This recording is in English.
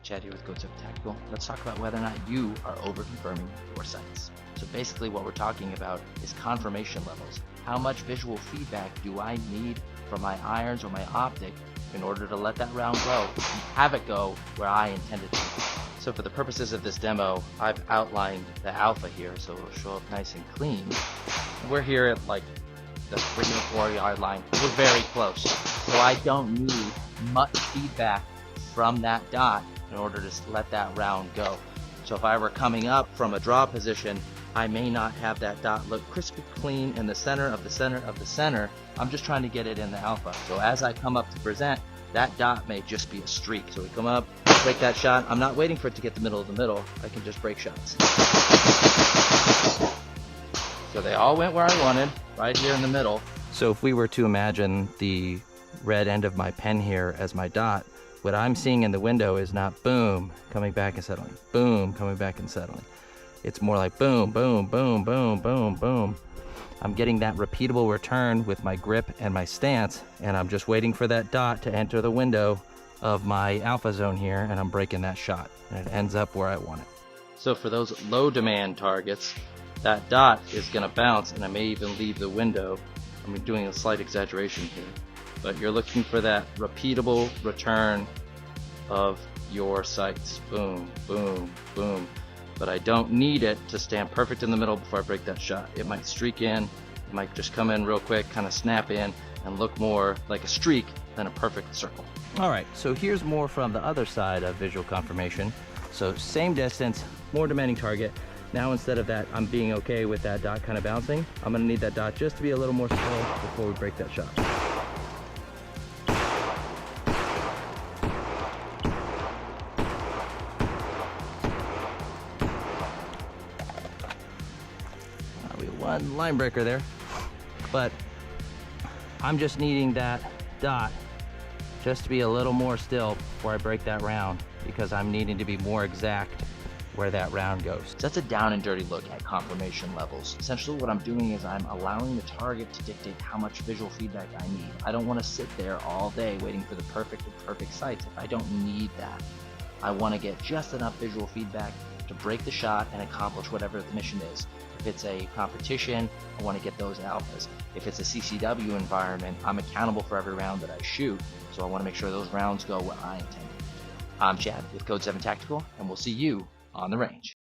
Chad here with Code 7 Tactical. Let's talk about whether or not you are over-confirming your sights. So basically what we're talking about is confirmation levels. How much visual feedback do I need from my irons or my optic in order to let that round go and have it go where I intended to? So for the purposes of this demo, I've outlined the alpha here so it'll show up nice and clean. We're here at like the 3 or 4 yard line. We're very close. So I don't need much feedback from that dot in order to let that round go. So if I were coming up from a draw position, I may not have that dot look crispy clean in the center of the center of the center. I'm just trying to get it in the alpha. So as I come up to present, that dot may just be a streak. So we come up, break that shot. I'm not waiting for it to get the middle of the middle. I can just break shots. So they all went where I wanted, right here in the middle. So if we were to imagine the red end of my pen here as my dot, what I'm seeing in the window is not boom, coming back and settling, boom, coming back and settling. It's more like boom, boom, boom, boom, boom, boom. I'm getting that repeatable return with my grip and my stance, and I'm just waiting for that dot to enter the window of my alpha zone here, and I'm breaking that shot, and it ends up where I want it. So for those low demand targets, that dot is gonna bounce, and I may even leave the window. I'm doing a slight exaggeration here, but you're looking for that repeatable return of your sights. Boom, boom, boom. But I don't need it to stand perfect in the middle before I break that shot. It might streak in, it might just come in real quick, kind of snap in, and look more like a streak than a perfect circle. All right, so here's more from the other side of visual confirmation. So same distance, more demanding target. Now instead of that, I'm being okay with that dot kind of bouncing. I'm gonna need that dot just to be a little more slow before we break that shot. One line breaker there, but I'm just needing that dot just to be a little more still before I break that round, because I'm needing to be more exact where that round goes. So that's a down and dirty look at confirmation levels. Essentially what I'm doing is I'm allowing the target to dictate how much visual feedback I need. I don't want to sit there all day waiting for the perfect sights if I don't need that. I want to get just enough visual feedback to break the shot and accomplish whatever the mission is. If it's a competition, I want to get those alphas. If it's a CCW environment, I'm accountable for every round that I shoot, so I want to make sure those rounds go where I intend. I'm Chad with Code 7 Tactical, and we'll see you on the range.